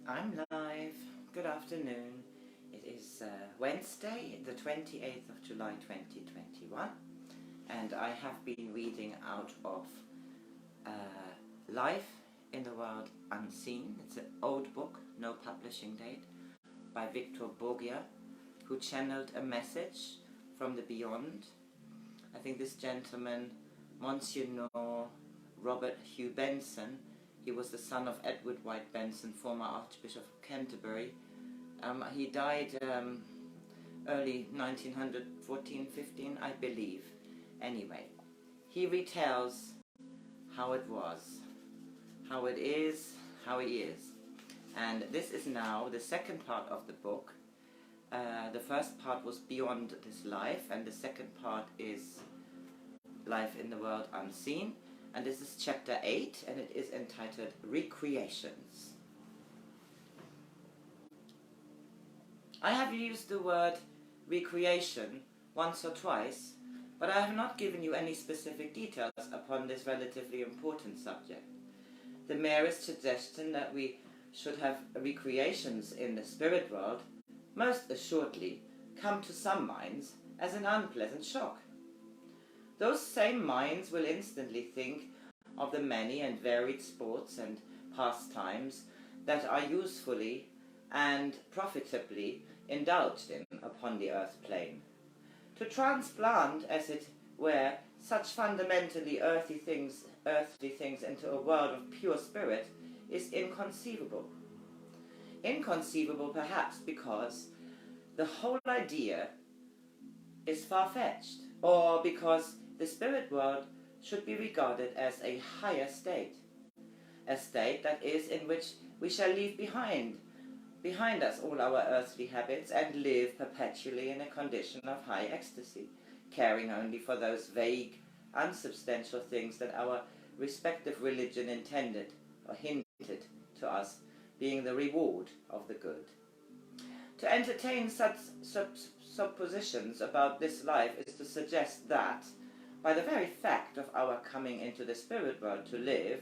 I'm live. Good afternoon. It is Wednesday, the 28th of July 2021, and I have been reading out of Life in the World Unseen. It's an old book, no publishing date, by Edward Borgia, who channeled a message from the beyond. I think this gentleman, Monsignor Robert Hugh Benson, he was the son of Edward White Benson, former Archbishop of Canterbury. He died early 1914, 15, I believe. Anyway, he retells how it was, how it is, how he is. And this is now the second part of the book. The first part was Beyond This Life, and the second part is Life in the World Unseen. And this is chapter 8, and it is entitled Recreations. I have used the word recreation once or twice, but I have not given you any specific details upon this relatively important subject. The merest suggestion that we should have recreations in the spirit world most assuredly come to some minds as an unpleasant shock. Those same minds will instantly think of the many and varied sports and pastimes that are usefully and profitably indulged in upon the earth plane. To transplant, as it were, such fundamentally earthly things into a world of pure spirit is inconceivable. Inconceivable perhaps because the whole idea is far-fetched, or because the spirit world should be regarded as a higher state, a state that is in which we shall leave behind us all our earthly habits and live perpetually in a condition of high ecstasy, caring only for those vague, unsubstantial things that our respective religion intended or hinted to us being the reward of the good. To entertain such suppositions about this life is to suggest that, by the very fact of our coming into the spirit world to live,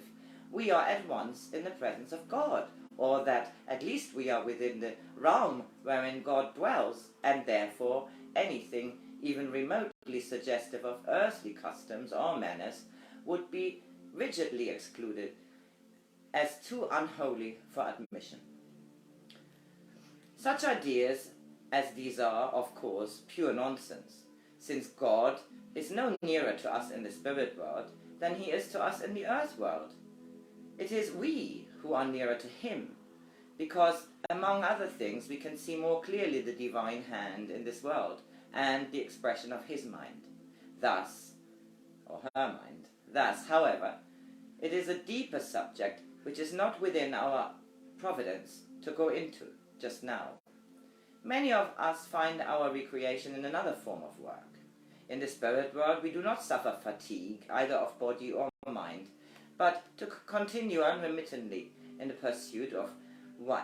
we are at once in the presence of God, or that at least we are within the realm wherein God dwells, and therefore anything even remotely suggestive of earthly customs or manners would be rigidly excluded as too unholy for admission. Such ideas as these are, of course, pure nonsense, since God is no nearer to us in the spirit world than he is to us in the earth world. It is we who are nearer to him, because, among other things, we can see more clearly the divine hand in this world and the expression of his mind. Thus, or her mind. Thus, however, it is a deeper subject which is not within our providence to go into just now. Many of us find our recreation in another form of work. In the spirit world we do not suffer fatigue, either of body or mind, but to continue unremittingly in the pursuit of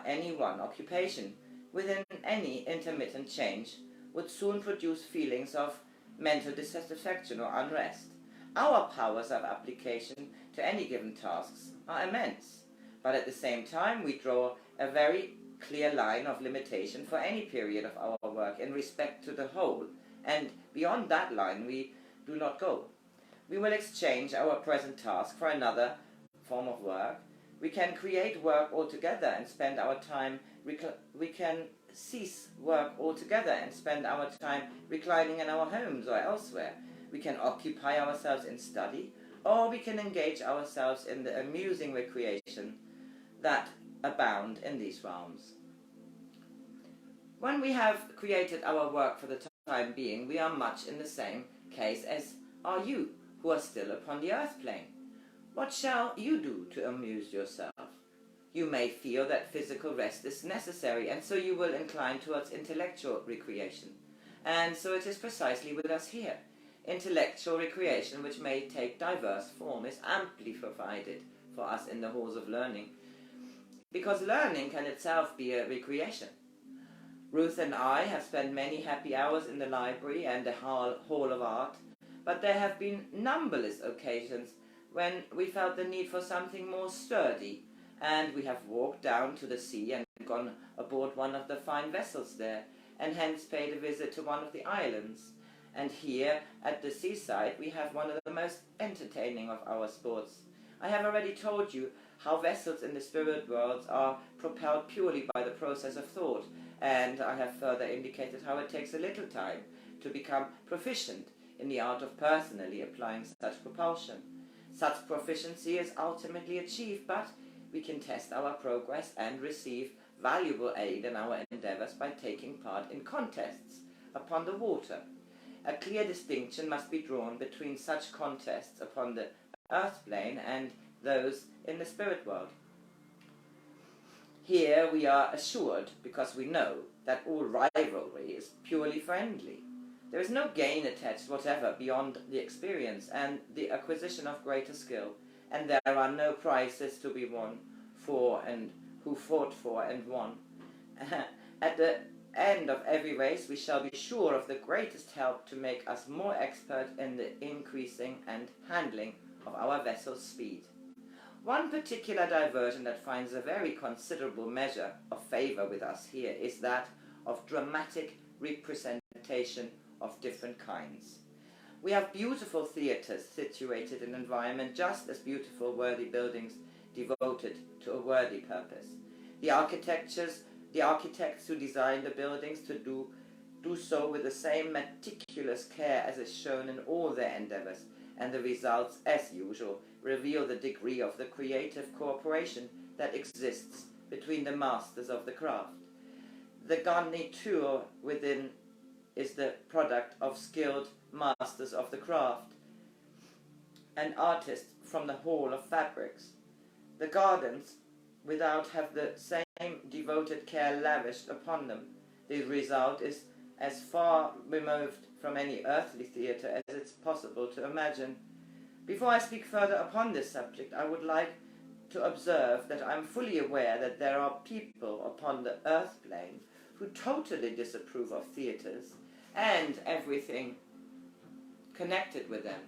any one occupation, within any intermittent change, would soon produce feelings of mental dissatisfaction or unrest. Our powers of application to any given tasks are immense, but at the same time we draw a very clear line of limitation for any period of our work in respect to the whole, and beyond that line we do not go. We will exchange our present task for another form of work. We can create work altogether and spend our time we can cease work altogether and spend our time reclining in our homes or elsewhere. We can occupy ourselves in study, or we can engage ourselves in the amusing recreation that abound in these realms. When we have created our work for the time being, we are much in the same case as are you, who are still upon the earth plane. What shall you do to amuse yourself? You may feel that physical rest is necessary, and so you will incline towards intellectual recreation. And so it is precisely with us here. Intellectual recreation, which may take diverse form, is amply provided for us in the halls of learning, because learning can itself be a recreation. Ruth and I have spent many happy hours in the library and the hall of art, but there have been numberless occasions when we felt the need for something more sturdy and we have walked down to the sea and gone aboard one of the fine vessels there, and hence paid a visit to one of the islands. And here at the seaside we have one of the most entertaining of our sports. I have already told you how vessels in the spirit worlds are propelled purely by the process of thought, and I have further indicated how it takes a little time to become proficient in the art of personally applying such propulsion. Such proficiency is ultimately achieved, but we can test our progress and receive valuable aid in our endeavours by taking part in contests upon the water. A clear distinction must be drawn between such contests upon the earth plane and those in the spirit world. Here we are assured, because we know, that all rivalry is purely friendly. There is no gain attached whatever beyond the experience and the acquisition of greater skill, and there are no prizes to be won for and who fought for and won. At the end of every race we shall be sure of the greatest help to make us more expert in the increasing and handling of our vessel's speed. One particular diversion that finds a very considerable measure of favour with us here is that of dramatic representation of different kinds. We have beautiful theatres situated in an environment just as beautiful worthy buildings devoted to a worthy purpose. The architects who design the buildings to do so with the same meticulous care as is shown in all their endeavours, and the results, as usual, reveal the degree of the creative cooperation that exists between the masters of the craft. The garniture within is the product of skilled masters of the craft and artists from the Hall of Fabrics. The gardens without have the same devoted care lavished upon them. The result is as far removed from any earthly theatre as it's possible to imagine. Before I speak further upon this subject, I would like to observe that I am fully aware that there are people upon the earth plane who totally disapprove of theatres and everything connected with them.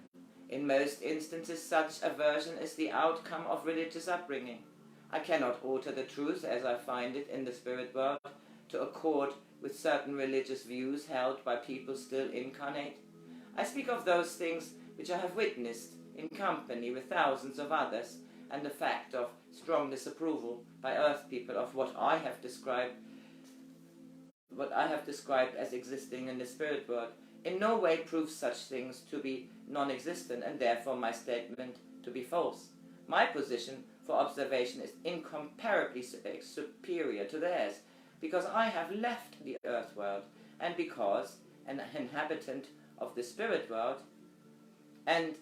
In most instances, such aversion is the outcome of religious upbringing. I cannot alter the truth as I find it in the spirit world to accord with certain religious views held by people still incarnate. I speak of those things which I have witnessed in company with thousands of others, and the fact of strong disapproval by earth people of what I have described as existing in the spirit world in no way proves such things to be non-existent, and therefore my statement to be false. My position for observation is incomparably superior to theirs, because I have left the earth world, and because an inhabitant of the spirit world, and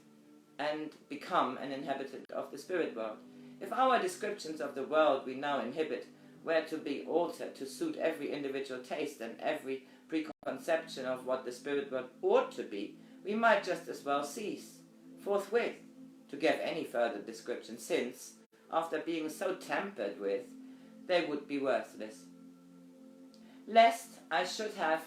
become an inhabitant of the spirit world. If our descriptions of the world we now inhabit were to be altered to suit every individual taste and every preconception of what the spirit world ought to be, we might just as well cease forthwith to give any further description, since, after being so tampered with, they would be worthless. Lest I should have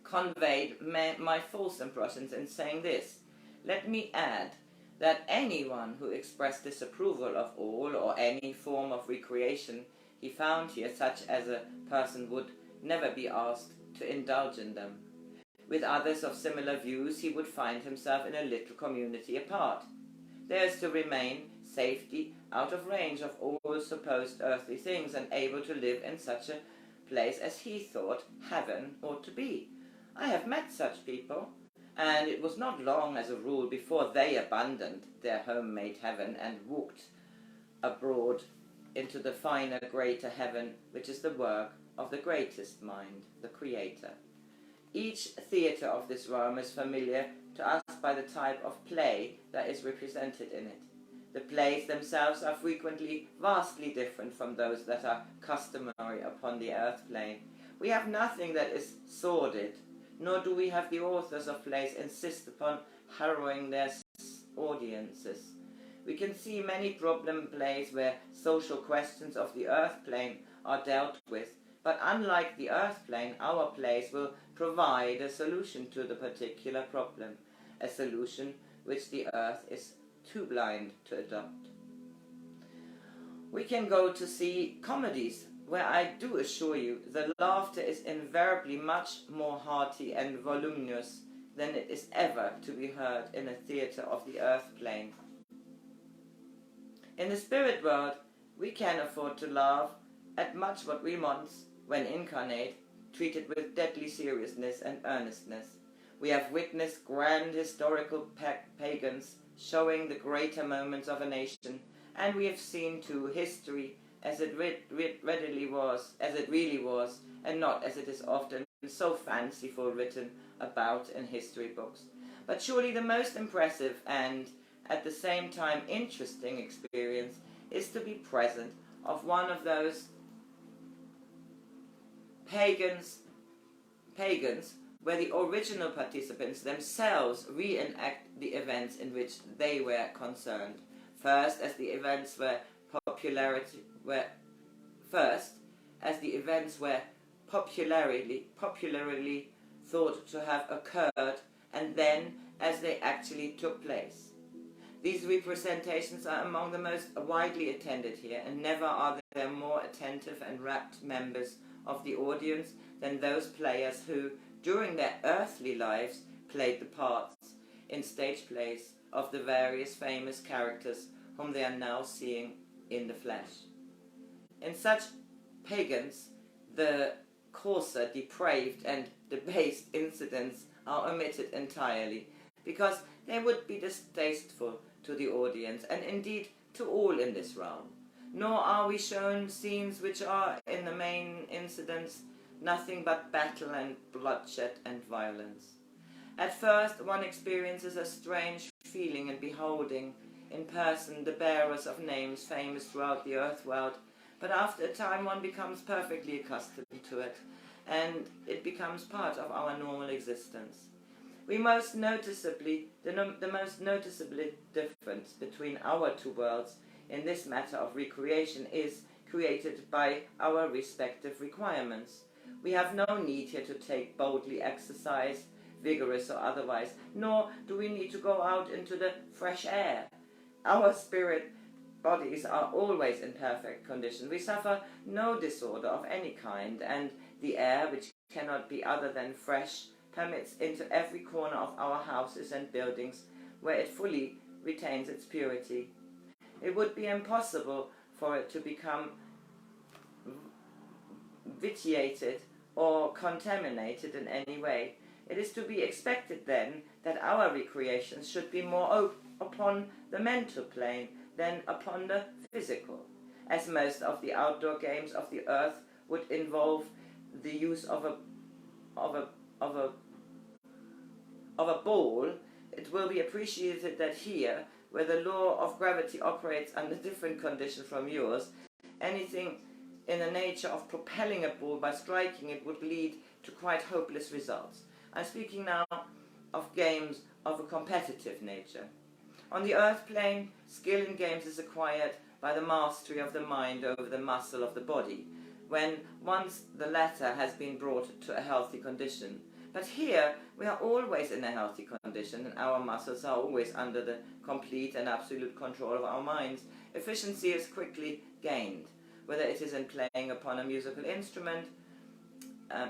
conveyed my false impressions in saying this, let me add that anyone who expressed disapproval of all or any form of recreation he found here, such as a person would never be asked to indulge in them. With others of similar views he would find himself in a little community apart. There is to remain safety out of range of all supposed earthly things, and able to live in such a place as he thought heaven ought to be. I have met such people, and it was not long as a rule before they abandoned their home-made heaven and walked abroad into the finer, greater heaven, which is the work of the greatest mind, the Creator. Each theatre of this realm is familiar to us by the type of play that is represented in it. The plays themselves are frequently vastly different from those that are customary upon the earth plane. We have nothing that is sordid, nor do we have the authors of plays insist upon harrowing their audiences. We can see many problem plays where social questions of the earth plane are dealt with, but unlike the earth plane, our plays will provide a solution to the particular problem, a solution which the earth is too blind to adopt. We can go to see comedies, where I do assure you the laughter is invariably much more hearty and voluminous than it is ever to be heard in a theatre of the earth plane. In the spirit world, we can afford to laugh at much what we once, when incarnate, treated with deadly seriousness and earnestness. We have witnessed grand historical pagans showing the greater moments of a nation, and we have seen too history as it really was, and not as it is often so fanciful written about in history books. But surely the most impressive and at the same time interesting experience is to be present of one of those pagans where the original participants themselves reenact the events in which they were concerned. First, as the events were popularly thought to have occurred, and then as they actually took place. These representations are among the most widely attended here, and never are there more attentive and rapt members of the audience than those players who, during their earthly lives, played the parts in stage plays of the various famous characters whom they are now seeing in the flesh. In such pagans, the coarser, depraved, and debased incidents are omitted entirely, because they would be distasteful to the audience, and indeed to all in this realm. Nor are we shown scenes which are, in the main incidents, nothing but battle and bloodshed and violence. At first, one experiences a strange feeling in beholding in person the bearers of names famous throughout the earth world, but after a time one becomes perfectly accustomed to it, and it becomes part of our normal existence. The most noticeable difference between our two worlds in this matter of recreation is created by our respective requirements. We have no need here to take boldly exercise, vigorous or otherwise, nor do we need to go out into the fresh air. Our spirit bodies are always in perfect condition. We suffer no disorder of any kind, and the air, which cannot be other than fresh, permits into every corner of our houses and buildings, where it fully retains its purity. It would be impossible for it to become vitiated or contaminated in any way. It is to be expected then that our recreations should be more upon the mental plane than upon the physical, as most of the outdoor games of the earth would involve the use of a ball. It will be appreciated that here, where the law of gravity operates under different conditions from yours, anything in the nature of propelling a ball by striking it would lead to quite hopeless results. I'm speaking now of games of a competitive nature. On the earth plane, skill in games is acquired by the mastery of the mind over the muscle of the body, when once the latter has been brought to a healthy condition. But here we are always in a healthy condition, and our muscles are always under the complete and absolute control of our minds. Efficiency is quickly gained, whether it is in playing upon a musical instrument,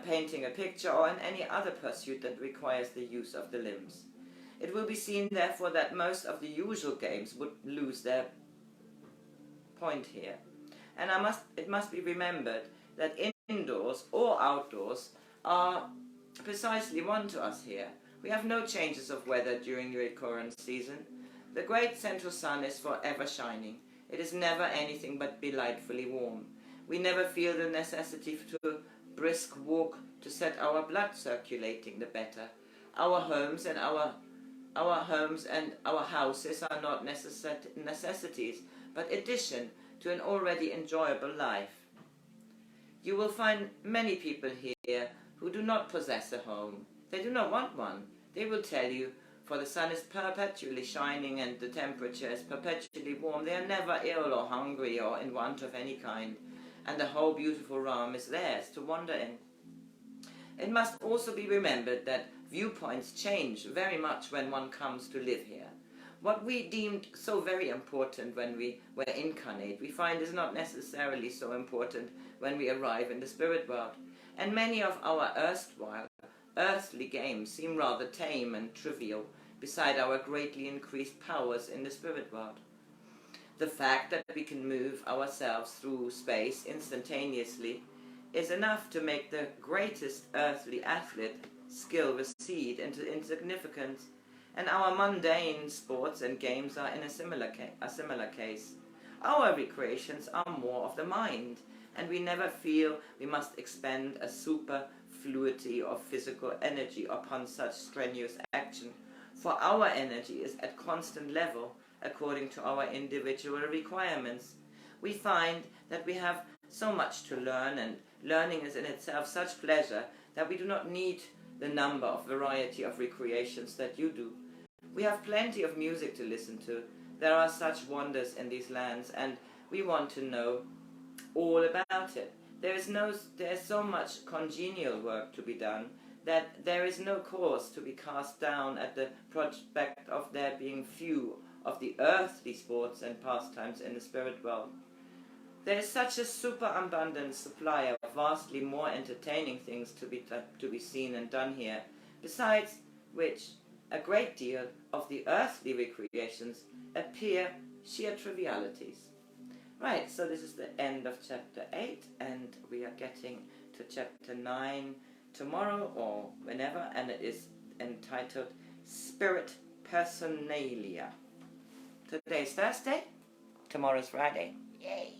painting a picture, or in any other pursuit that requires the use of the limbs. It will be seen, therefore, that most of the usual games would lose their point here. And it must be remembered that indoors or outdoors are precisely one to us here. We have no changes of weather during the recurrent season. The great central sun is forever shining. It is never anything but delightfully warm. We never feel the necessity to brisk walk to set our blood circulating the better. Our homes and our houses are not necessities, but addition to an already enjoyable life. You will find many people here who do not possess a home. They do not want one. They will tell you, for the sun is perpetually shining and the temperature is perpetually warm. They are never ill or hungry or in want of any kind, and the whole beautiful realm is theirs to wander in. It must also be remembered that viewpoints change very much when one comes to live here. what we deemed so very important when we were incarnate, we find is not necessarily so important when we arrive in the spirit world. And many of our erstwhile earthly games seem rather tame and trivial beside our greatly increased powers in the spirit world. The fact that we can move ourselves through space instantaneously is enough to make the greatest earthly athlete skill recede into insignificance, and our mundane sports and games are in a similar case. Our recreations are more of the mind, and we never feel we must expend a superfluity of physical energy upon such strenuous action, for our energy is at constant level according to our individual requirements. We find that we have so much to learn, and learning is in itself such pleasure that we do not need the number of variety of recreations that you do. We have plenty of music to listen to. There are such wonders in these lands, and we want to know all about it. There is so much congenial work to be done that there is no cause to be cast down at the prospect of there being few of the earthly sports and pastimes in the spirit world. There is such a superabundant supply of vastly more entertaining things to be seen and done here, besides which a great deal of the earthly recreations appear sheer trivialities. Right, so this is the end of chapter 8, and we are getting to chapter 9 tomorrow or whenever, and it is entitled Spirit Personalia. Today's Thursday, tomorrow's Friday. Yay!